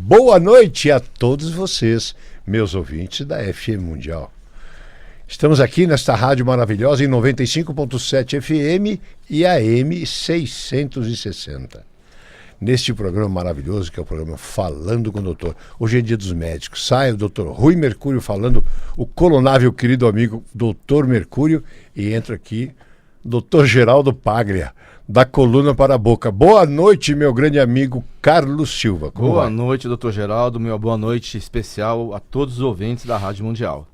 Boa noite a todos vocês, meus ouvintes da FM Mundial. Estamos aqui nesta rádio maravilhosa em 95.7 FM e AM 660. Neste programa maravilhoso, que é o programa Falando com o Doutor. Hoje é dia dos médicos. Sai o doutor Rui Mercúrio falando, o colonável querido amigo doutor Mercúrio, e entra aqui doutor Geraldo Paglia, da coluna para a boca. Boa noite, meu grande amigo Carlos Silva. Como boa vai? Noite, doutor Geraldo. Meu boa noite especial a todos os ouvintes da Rádio Mundial.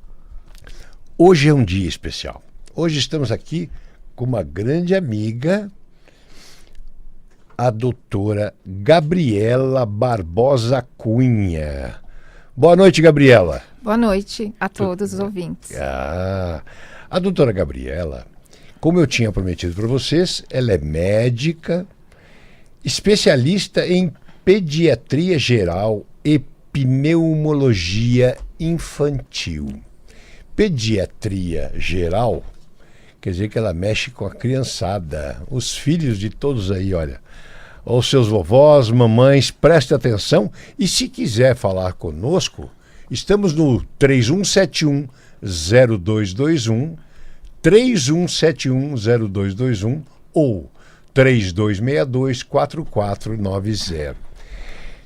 Hoje é um dia especial. Hoje estamos aqui com uma grande amiga, a doutora Gabriela Barbosa Cunha. Boa noite, Gabriela. Boa noite a todos os ouvintes. A doutora Gabriela, como eu tinha prometido para vocês, ela é médica, especialista em pediatria geral e pneumologia infantil. Pediatria geral quer dizer que ela mexe com a criançada, os filhos de todos aí, olha. Os seus vovós, mamães, preste atenção. E se quiser falar conosco, estamos no 3171-0221, 3171-0221 ou 3262-4490.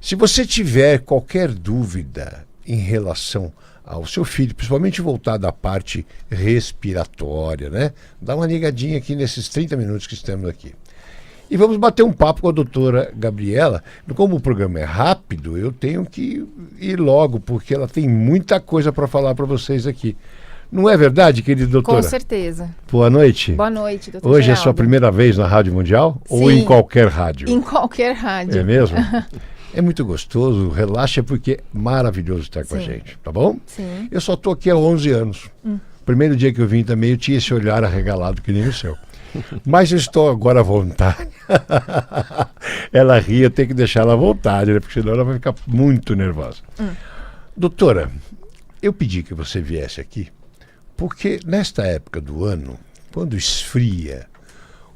Se você tiver qualquer dúvida em relação ao seu filho, principalmente voltado à parte respiratória, né? Dá uma ligadinha aqui nesses 30 minutos que estamos aqui. E vamos bater um papo com a doutora Gabriela. Como o programa é rápido, eu tenho que ir logo, porque ela tem muita coisa para falar para vocês aqui. Não é verdade, querida doutora? Com certeza. Boa noite. Boa noite, doutor Hoje Geraldo. é sua primeira vez na Rádio Mundial? Sim, ou em qualquer rádio? Em qualquer rádio. É mesmo? É muito gostoso, relaxa, porque é maravilhoso estar com a gente, tá bom? Sim. Eu só estou aqui há 11 anos. Primeiro dia que eu vim também, eu tinha esse olhar arregalado que nem o seu. Mas eu estou agora à vontade. Ela ri, eu tenho que deixar ela à vontade, né? Porque senão ela vai ficar muito nervosa. Doutora, eu pedi que você viesse aqui, porque nesta época do ano, quando esfria,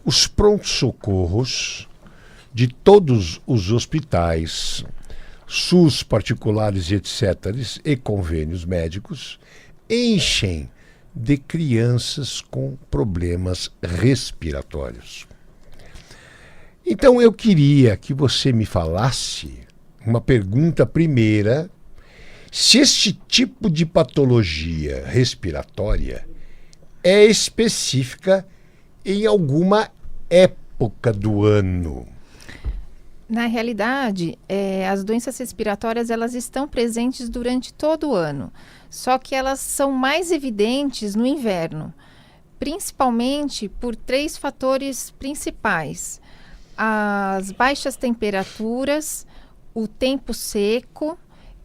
os prontos-socorros de todos os hospitais, SUS particulares e etc., e convênios médicos, enchem de crianças com problemas respiratórios. Então eu queria que você me falasse uma pergunta primeira, se este tipo de patologia respiratória é específica em alguma época do ano. Na realidade, as doenças respiratórias elas estão presentes durante todo o ano, só que elas são mais evidentes no inverno, principalmente por 3 fatores principais: as baixas temperaturas, o tempo seco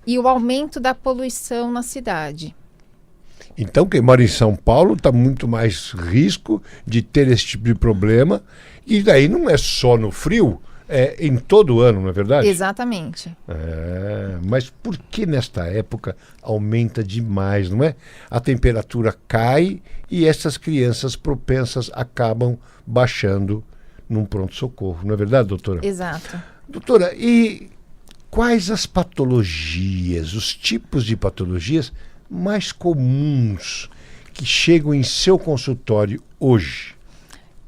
e o aumento da poluição na cidade. Então, quem mora em São Paulo está muito mais risco de ter esse tipo de problema, e daí não é só no frio, é em todo o ano, não é verdade? Exatamente. Mas por que nesta época aumenta demais, não é? A temperatura cai e essas crianças propensas acabam baixando num pronto-socorro, não é verdade, doutora? Exato. Doutora, e quais as patologias, os tipos de patologias mais comuns que chegam em seu consultório hoje?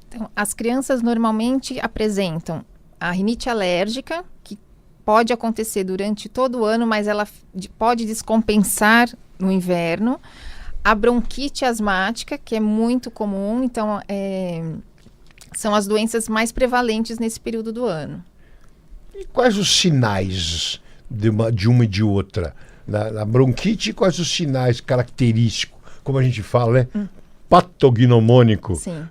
Então, as crianças normalmente apresentam a rinite alérgica, que pode acontecer durante todo o ano, mas ela pode descompensar no inverno. A bronquite asmática, que é muito comum, então são as doenças mais prevalentes nesse período do ano. E quais os sinais de uma e de outra? Na bronquite, quais os sinais característicos, como a gente fala, né? Patognomônico. Sim.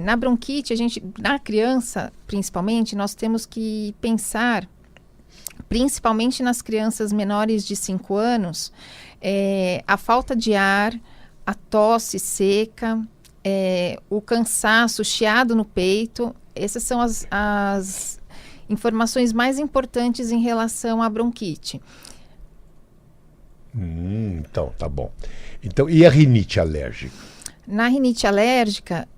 Na bronquite, na criança, principalmente, nós temos que pensar, principalmente nas crianças menores de 5 anos, a falta de ar, a tosse seca, o cansaço, o chiado no peito. Essas são as informações mais importantes em relação à bronquite. Então, tá bom. Então, e a rinite alérgica? Na rinite alérgica,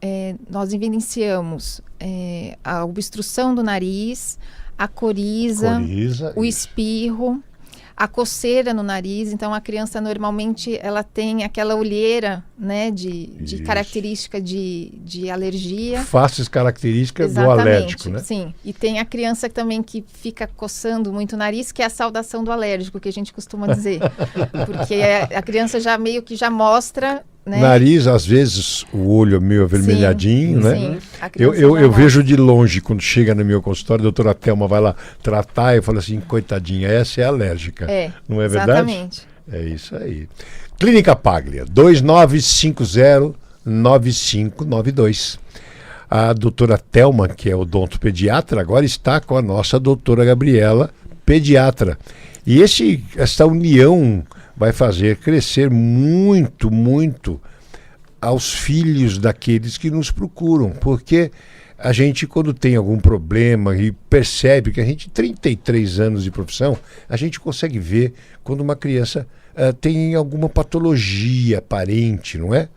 nós evidenciamos a obstrução do nariz, a coriza, o isso. espirro, a coceira no nariz. Então a criança normalmente ela tem aquela olheira, né, de Isso. característica de alergia. Faces características do Exatamente, alérgico, né? sim. E tem a criança também que fica coçando muito o nariz, que é a saudação do alérgico, que a gente costuma dizer. Porque a criança já meio que já mostra, né? Nariz, às vezes, o olho meio avermelhadinho, né? Sim, a criança Eu já vejo de longe, quando chega no meu consultório, a doutora Thelma vai lá tratar e fala assim, coitadinha, essa é alérgica. Não é verdade? Exatamente. É isso aí. Clínica Paglia, 2950-9592. A doutora Thelma, que é odontopediatra, agora está com a nossa doutora Gabriela, pediatra. E essa união vai fazer crescer muito, muito aos filhos daqueles que nos procuram, porque a gente, quando tem algum problema e percebe que a gente, 33 anos de profissão, a gente consegue ver quando uma criança tem alguma patologia aparente, não é?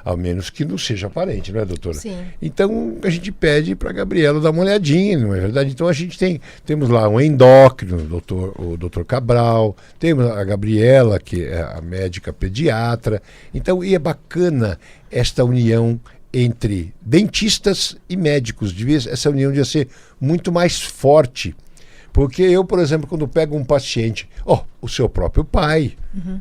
Ao menos que não seja aparente, não é, doutora? Sim. Então, a gente pede para a Gabriela dar uma olhadinha, não é verdade? Então, a gente temos lá um endócrino, o doutor Cabral, temos a Gabriela, que é a médica pediatra. Então, e é bacana esta união entre dentistas e médicos. Essa união devia ser muito mais forte. Porque eu, por exemplo, quando pego um paciente, o seu próprio pai,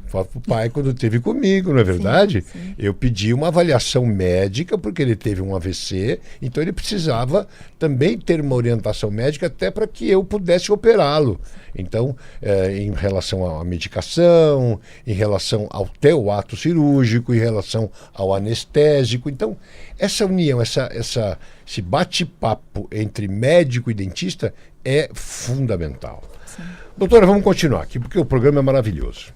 falo pro pai quando esteve comigo, não é verdade? Sim. Eu pedi uma avaliação médica porque ele teve um AVC, então ele precisava também ter uma orientação médica até para que eu pudesse operá-lo. Então, em relação à medicação, em relação ao teu ato cirúrgico, em relação ao anestésico. Então, essa união, esse bate-papo entre médico e dentista é fundamental. Sim. Doutora, vamos continuar aqui, porque o programa é maravilhoso.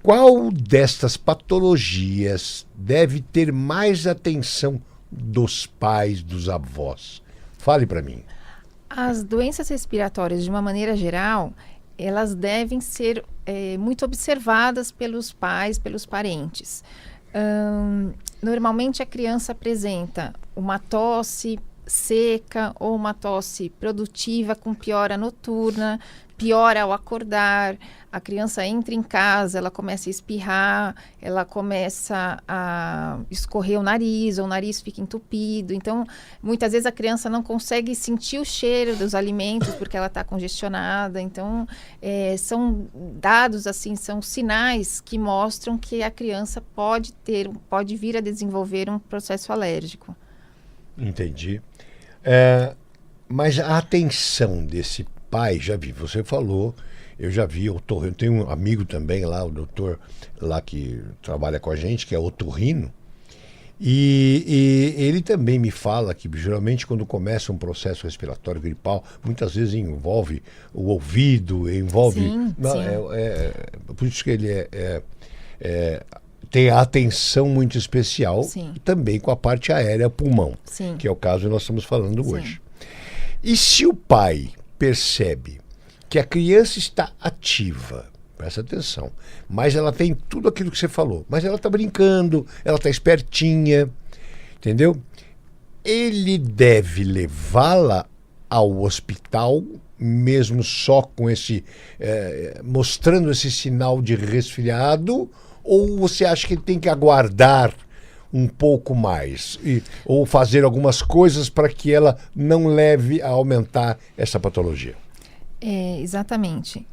Qual destas patologias deve ter mais atenção dos pais, dos avós? Fale para mim. As doenças respiratórias, de uma maneira geral, elas devem ser muito observadas pelos pais, pelos parentes. Normalmente a criança apresenta uma tosse seca ou uma tosse produtiva com piora noturna, piora ao acordar, a criança entra em casa, ela começa a espirrar, ela começa a escorrer o nariz fica entupido. Então, muitas vezes a criança não consegue sentir o cheiro dos alimentos porque ela está congestionada. Então, são dados, assim, são sinais que mostram que a criança pode vir a desenvolver um processo alérgico. Entendi. Mas a atenção desse pai, já vi, você falou, eu já vi, eu tenho um amigo também lá, o doutor lá que trabalha com a gente, que é otorrino, e ele também me fala que geralmente quando começa um processo respiratório gripal, muitas vezes envolve o ouvido, envolve... Sim, sim. Por isso que ele tem a atenção muito especial, Sim. também com a parte aérea, pulmão, Sim. que é o caso que nós estamos falando Sim. hoje. E se o pai percebe que a criança está ativa, presta atenção, mas ela tem tudo aquilo que você falou, mas ela está brincando, ela está espertinha, entendeu? Ele deve levá-la ao hospital, mesmo só com mostrando esse sinal de resfriado, ou você acha que ele tem que aguardar um pouco mais ou fazer algumas coisas para que ela não leve a aumentar essa patologia? Exatamente.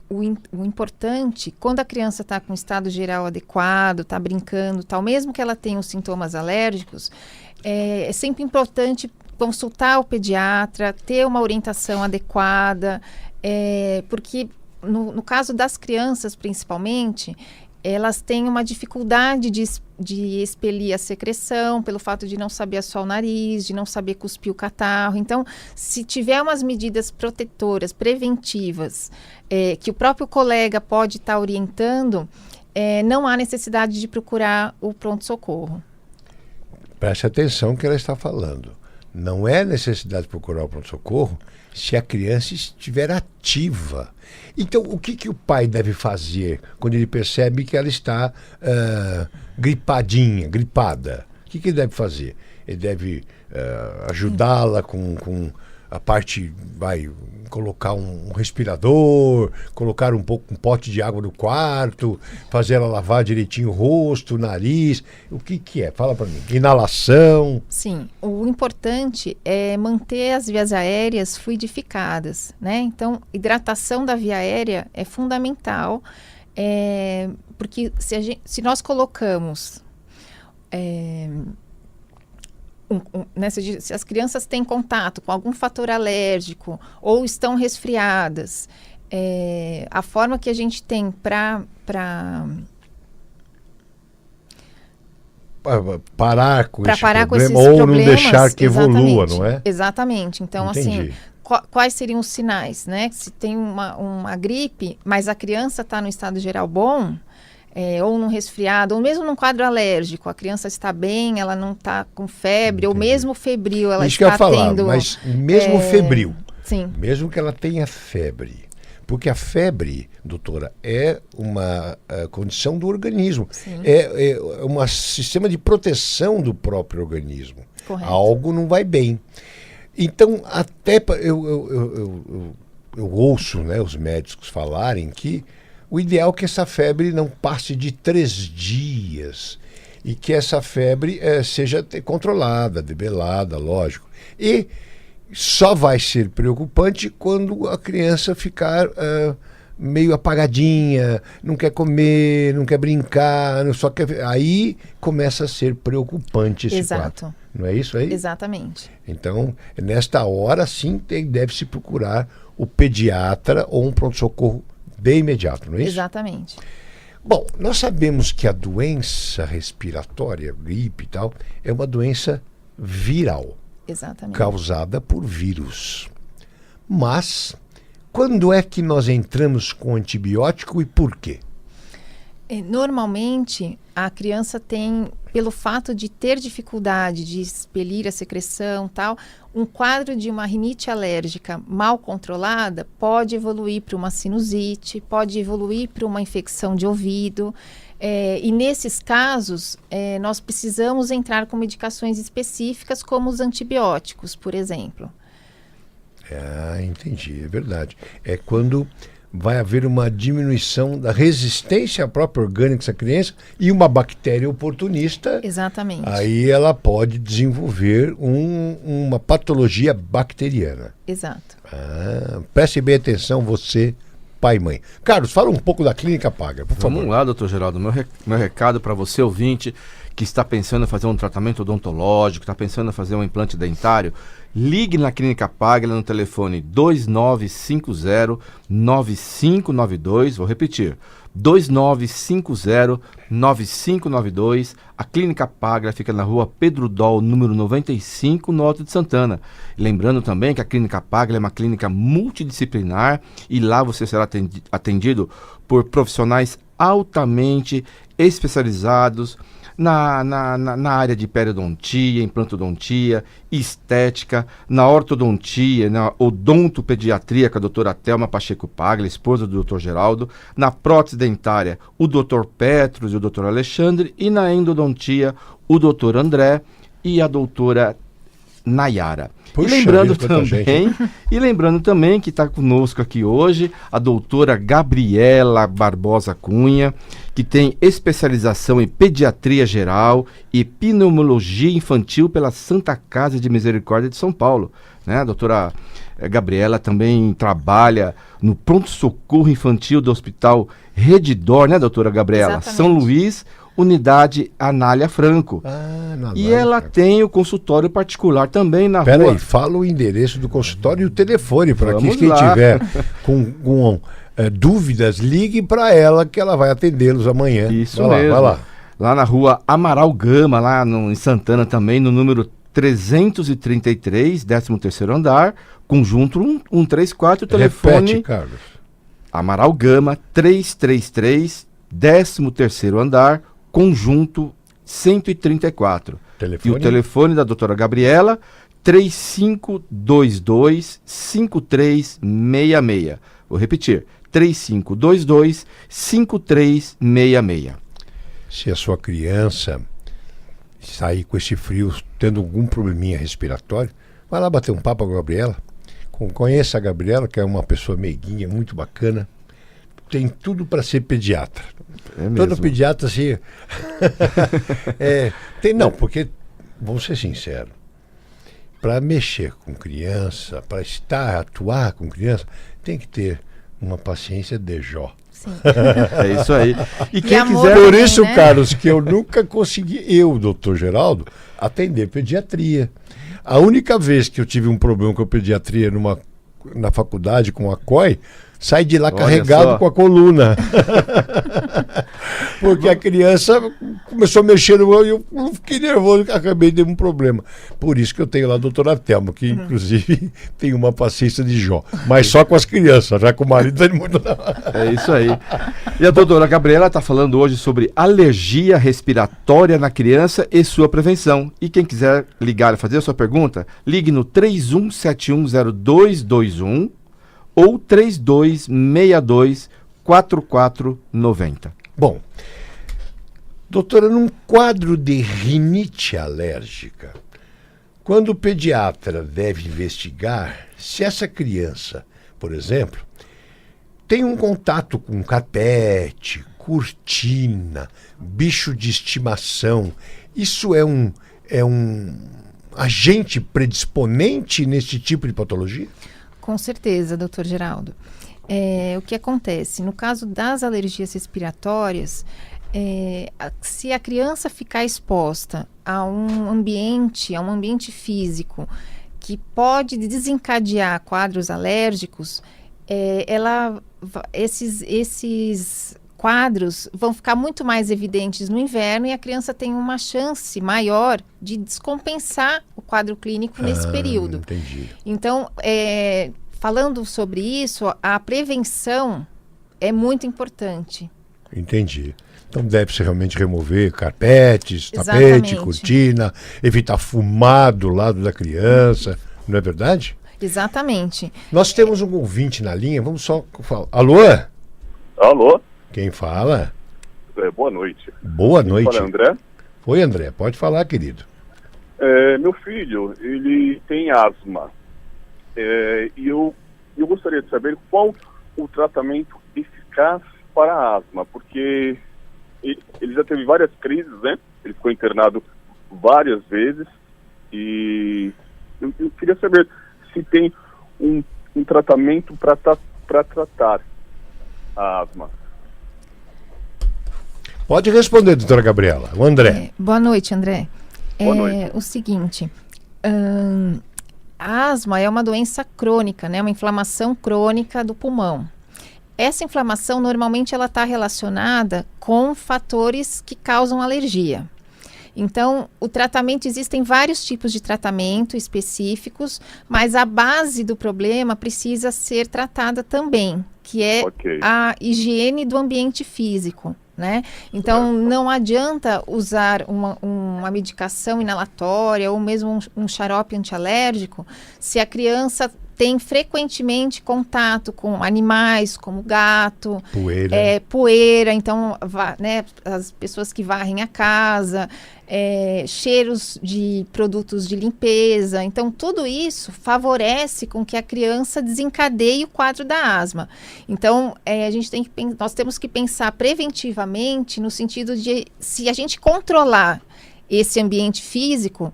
O importante, quando a criança está com estado geral adequado, está brincando, tal, mesmo que ela tenha os sintomas alérgicos, é sempre importante consultar o pediatra, ter uma orientação adequada, porque no caso das crianças, principalmente, elas têm uma dificuldade de expelir a secreção, pelo fato de não saber assoar o nariz, de não saber cuspir o catarro. Então, se tiver umas medidas protetoras, preventivas, que o próprio colega pode estar orientando, não há necessidade de procurar o pronto-socorro. Preste atenção no que ela está falando. Não é necessidade de procurar o pronto-socorro se a criança estiver ativa. Então, o que o pai deve fazer quando ele percebe que ela está gripada? O que ele deve fazer? Ele deve ajudá-la com a parte, vai colocar um respirador, colocar um pote de água no quarto, fazer ela lavar direitinho o rosto, o nariz, o que é? Fala para mim. Inalação. Sim, o importante é manter as vias aéreas fluidificadas, né? Então, hidratação da via aérea é fundamental, porque se nós colocamos se as crianças têm contato com algum fator alérgico ou estão resfriadas, a forma que a gente tem para parar com esse parar problema com esses ou problemas, não deixar que evolua, não é? Exatamente. Então, Entendi. assim, quais seriam os sinais, né? Se tem uma gripe, mas a criança está no estado geral bom, ou num resfriado, ou mesmo num quadro alérgico, a criança está bem, ela não está com febre, ou mesmo febril, ela Isso que está eu ia falar, tendo... mas mesmo febril, Sim. mesmo que ela tenha febre, porque a febre, doutora, é uma condição do organismo, é um sistema de proteção do próprio organismo. Correto. Algo não vai bem. Então, até eu ouço, né, os médicos falarem que o ideal é que essa febre não passe de 3 dias e que essa febre seja controlada, debelada, lógico. E só vai ser preocupante quando a criança ficar meio apagadinha, não quer comer, não quer brincar, só quer... Aí começa a ser preocupante esse quadro. Não é isso aí? Exatamente. Então, nesta hora, sim, deve-se procurar o pediatra ou um pronto-socorro de imediato, não é isso? Exatamente. Bom, nós sabemos que a doença respiratória, gripe e tal, é uma doença viral. Exatamente. Causada por vírus. Mas, quando é que nós entramos com antibiótico e por quê? Normalmente, a criança tem, pelo fato de ter dificuldade de expelir a secreção, tal, um quadro de uma rinite alérgica mal controlada pode evoluir para uma sinusite, pode evoluir para uma infecção de ouvido. E nesses casos, nós precisamos entrar com medicações específicas, como os antibióticos, por exemplo. Entendi, é verdade. É quando vai haver uma diminuição da resistência à própria orgânica dessa criança e uma bactéria oportunista. Exatamente. Aí ela pode desenvolver uma patologia bacteriana. Exato. Preste bem atenção, você, pai e mãe. Carlos, fala um pouco da Clínica Paglia, por favor. Vamos lá, doutor Geraldo. Meu recado para você, ouvinte, que está pensando em fazer um tratamento odontológico, está pensando em fazer um implante dentário, ligue na Clínica Paglia no telefone 2950-9592, vou repetir, 2950-9592. A Clínica Paglia fica na rua Pedro Dol, número 95, no Alto de Santana. Lembrando também que a Clínica Paglia é uma clínica multidisciplinar e lá você será atendido por profissionais altamente especializados na área de periodontia, implantodontia, estética, na ortodontia, na odontopediatria com a doutora Thelma Pacheco Paglia, esposa do doutor Geraldo, na prótese dentária, o doutor Petros e o doutor Alexandre, e na endodontia, o doutor André e a doutora Nayara. Puxa, E lembrando também que está conosco aqui hoje a doutora Gabriela Barbosa Cunha, que tem especialização em pediatria geral e pneumologia infantil pela Santa Casa de Misericórdia de São Paulo. Né? A doutora Gabriela também trabalha no pronto-socorro infantil do Hospital Redidor, né, doutora Gabriela? Exatamente. São Luís, Unidade Anália Franco. E ela tem o consultório particular também na rua... Peraí, fala o endereço do consultório e o telefone para quem lá. tiver com dúvidas, ligue para ela que ela vai atendê-los amanhã. Isso vai mesmo. Lá, vai lá. Lá na rua Amaral Gama, lá em Santana também, no número 333, 13º andar, conjunto 134, telefone... Repete, Carlos. Amaral Gama, 333, 13º andar, conjunto 134. Telefone? E o telefone da doutora Gabriela, 3522-5366. Vou repetir, 3522-5366. Se a sua criança sair com esse frio, tendo algum probleminha respiratório, vai lá bater um papo com a Gabriela. Conheça a Gabriela, que é uma pessoa meiguinha, muito bacana. Tem tudo para ser pediatra. É mesmo. Todo pediatra, assim... Não, porque, vamos ser sinceros, para mexer com criança, para atuar com criança, tem que ter uma paciência de Jó. Sim. É isso aí. E quem amor quiser... Por também, isso, né? Carlos, que eu nunca consegui, doutor Geraldo, atender pediatria. A única vez que eu tive um problema com a pediatria na faculdade com a COI, saí de lá Olha carregado só. com a coluna. Porque a criança começou a mexer no meu e eu fiquei nervoso e acabei de um problema. Por isso que eu tenho lá a doutora Thelma, que inclusive tem uma paciência de Jó. Mas só com as crianças, já com o marido tá muito não. É isso aí. E a doutora Gabriela está falando hoje sobre alergia respiratória na criança e sua prevenção. E quem quiser ligar e fazer a sua pergunta, ligue no 31710221 ou 3262-4490. Bom, doutora, num quadro de rinite alérgica, quando o pediatra deve investigar se essa criança, por exemplo, tem um contato com carpete, cortina, bicho de estimação, isso é um agente predisponente nesse tipo de patologia? Com certeza, doutor Geraldo. O que acontece? No caso das alergias respiratórias, se a criança ficar exposta a um ambiente físico que pode desencadear quadros alérgicos, esses quadros vão ficar muito mais evidentes no inverno e a criança tem uma chance maior de descompensar o quadro clínico nesse período. Entendi. Então, falando sobre isso, a prevenção é muito importante. Entendi. Então deve-se realmente remover carpetes, tapete, Exatamente. cortina, evitar fumar do lado da criança, não é verdade? Exatamente. Nós temos um ouvinte na linha, vamos só falar. Alô? Alô? Quem fala? Boa noite. Boa noite. Fala, André. Oi, André, pode falar, querido. Meu filho, ele tem asma. E eu gostaria de saber qual o tratamento eficaz para a asma, porque ele já teve várias crises, né? Ele ficou internado várias vezes e eu queria saber se tem um tratamento para tratar a asma. Pode responder, doutora Gabriela. O André. Boa noite, André. Boa noite. O seguinte, a asma é uma doença crônica, né? Uma inflamação crônica do pulmão. Essa inflamação, normalmente, ela está relacionada com fatores que causam alergia. Então, o tratamento, existem vários tipos de tratamento específicos, mas a base do problema precisa ser tratada também, que é a higiene do ambiente físico, né? Então, não adianta usar uma medicação inalatória ou mesmo um xarope antialérgico se a criança tem frequentemente contato com animais, como gato, poeira, então, né, as pessoas que varrem a casa, cheiros de produtos de limpeza. Então, tudo isso favorece com que a criança desencadeie o quadro da asma. Então, nós temos que pensar preventivamente no sentido de, se a gente controlar esse ambiente físico,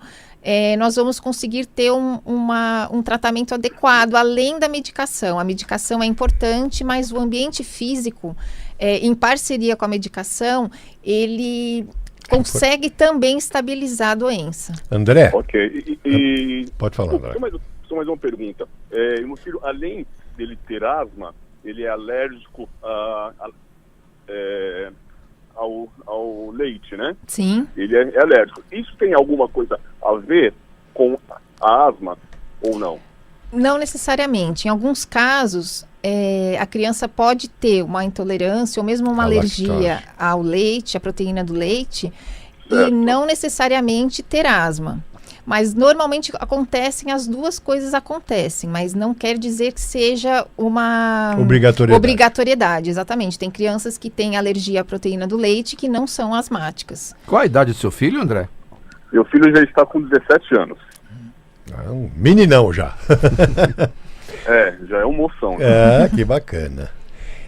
nós vamos conseguir ter um tratamento adequado, além da medicação. A medicação é importante, mas o ambiente físico, em parceria com a medicação, ele consegue também estabilizar a doença. André? Ok. Pode falar, André. Só mais uma pergunta. Meu filho, além dele ter asma, ele é alérgico ao leite, né? Sim. Ele é alérgico. Isso tem alguma coisa a ver com a asma ou não? Não necessariamente. Em alguns casos, a criança pode ter uma intolerância ou mesmo uma alergia ao leite, à proteína do leite, certo, e não necessariamente ter asma. Mas normalmente as duas coisas acontecem, mas não quer dizer que seja uma obrigatoriedade. Exatamente. Tem crianças que têm alergia à proteína do leite que não são asmáticas. Qual a idade do seu filho, André? Meu filho já está com 17 anos. Um meninão já. Já é uma moção. Que bacana.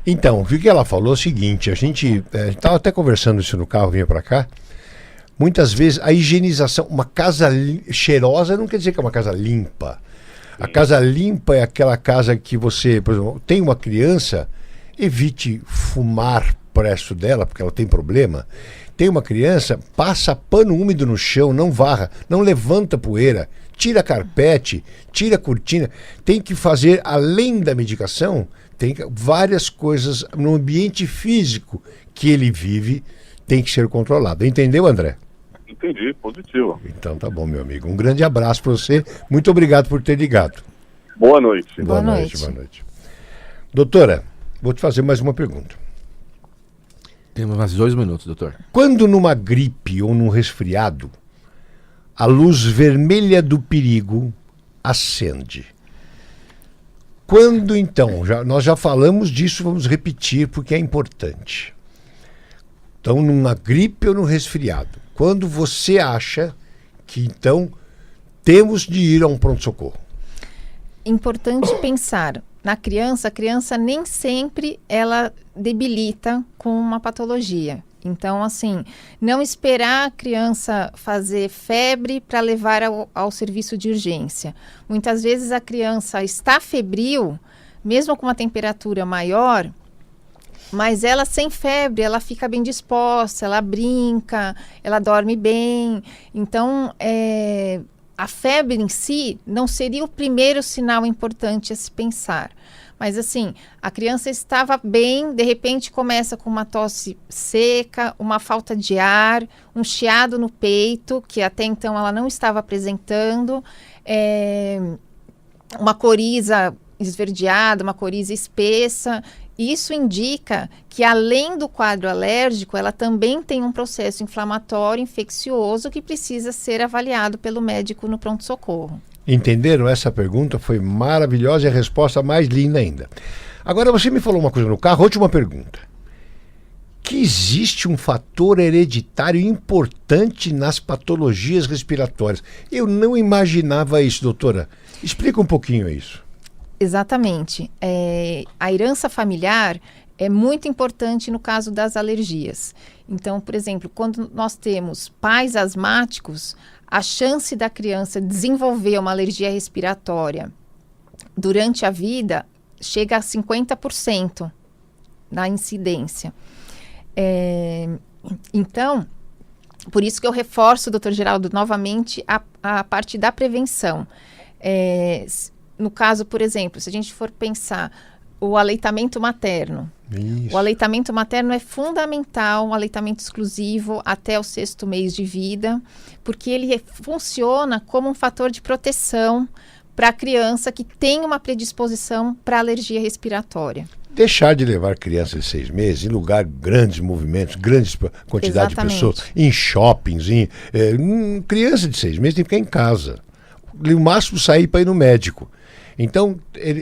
Então, o que ela falou é o seguinte, a gente estava até conversando isso no carro, vinha para cá. Muitas vezes a higienização, uma casa cheirosa não quer dizer que é uma casa limpa. A casa limpa é aquela casa que você, por exemplo, tem uma criança, evite fumar perto dela, porque ela tem problema. Tem uma criança, passa pano úmido no chão, não varra, não levanta poeira, tira carpete, tira cortina. Tem que fazer, além da medicação, tem várias coisas no ambiente físico que ele vive, tem que ser controlado. Entendeu, André? Entendi, positivo. Então tá bom, meu amigo. Um grande abraço para você. Muito obrigado por ter ligado. Boa noite. Boa noite. Boa noite. Doutora, vou te fazer mais uma pergunta. Temos mais 2 minutos, doutor. Quando numa gripe ou num resfriado, a luz vermelha do perigo acende. Quando então, nós já falamos disso, vamos repetir porque é importante. Então, numa gripe ou num resfriado, quando você acha que então temos de ir a um pronto-socorro? Importante pensar na criança, a criança nem sempre ela debilita com uma patologia. Então, assim, não esperar a criança fazer febre para levar ao serviço de urgência. Muitas vezes a criança está febril, mesmo com uma temperatura maior, mas ela sem febre, ela fica bem disposta, ela brinca, ela dorme bem. Então, a febre em si não seria o primeiro sinal importante a se pensar. Mas assim, a criança estava bem, de repente começa com uma tosse seca, uma falta de ar, um chiado no peito, que até então ela não estava apresentando, uma coriza esverdeada, uma coriza espessa. Isso indica que, além do quadro alérgico, ela também tem um processo inflamatório infeccioso que precisa ser avaliado pelo médico no pronto-socorro. Entenderam? Essa pergunta foi maravilhosa e a resposta mais linda ainda. Agora, você me falou uma coisa no carro, última pergunta. Que existe um fator hereditário importante nas patologias respiratórias. Eu não imaginava isso, doutora. Explica um pouquinho isso. Exatamente. A herança familiar é muito importante no caso das alergias. Então, por exemplo, quando nós temos pais asmáticos, a chance da criança desenvolver uma alergia respiratória durante a vida chega a 50% na incidência. Então, por isso que eu reforço, doutor Geraldo, novamente a parte da prevenção. No caso, por exemplo, se a gente for pensar o aleitamento materno. Isso. O aleitamento materno é fundamental, um aleitamento exclusivo até o 6º mês de vida, porque ele funciona como um fator de proteção para a criança que tem uma predisposição para alergia respiratória. Deixar de levar crianças de 6 meses em lugar grandes movimentos, grandes quantidade de pessoas, em shoppings, criança de 6 meses tem que ficar em casa. No máximo sair para ir no médico. Então,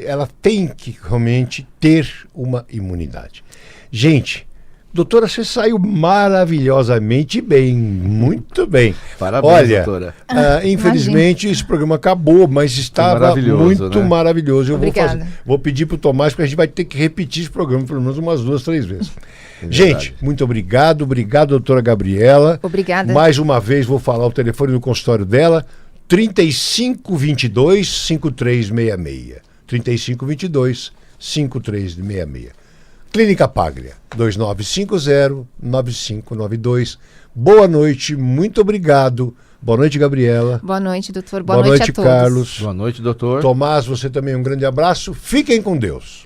ela tem que realmente ter uma imunidade. Gente, doutora, você saiu maravilhosamente bem, muito bem. Parabéns, olha, doutora. Infelizmente, esse programa acabou, mas estava muito maravilhoso. Eu vou pedir para o Tomás, porque a gente vai ter que repetir esse programa pelo menos umas 2, 3 vezes. Gente, muito obrigado, doutora Gabriela. Obrigada. Mais uma vez, vou falar o telefone do consultório dela, 3522-5366. 3522-5366. Clínica Paglia, 2950-9592. Boa noite, muito obrigado. Boa noite, Gabriela. Boa noite, doutor. Boa noite a todos. Carlos. Boa noite, doutor. Tomás, você também um grande abraço. Fiquem com Deus.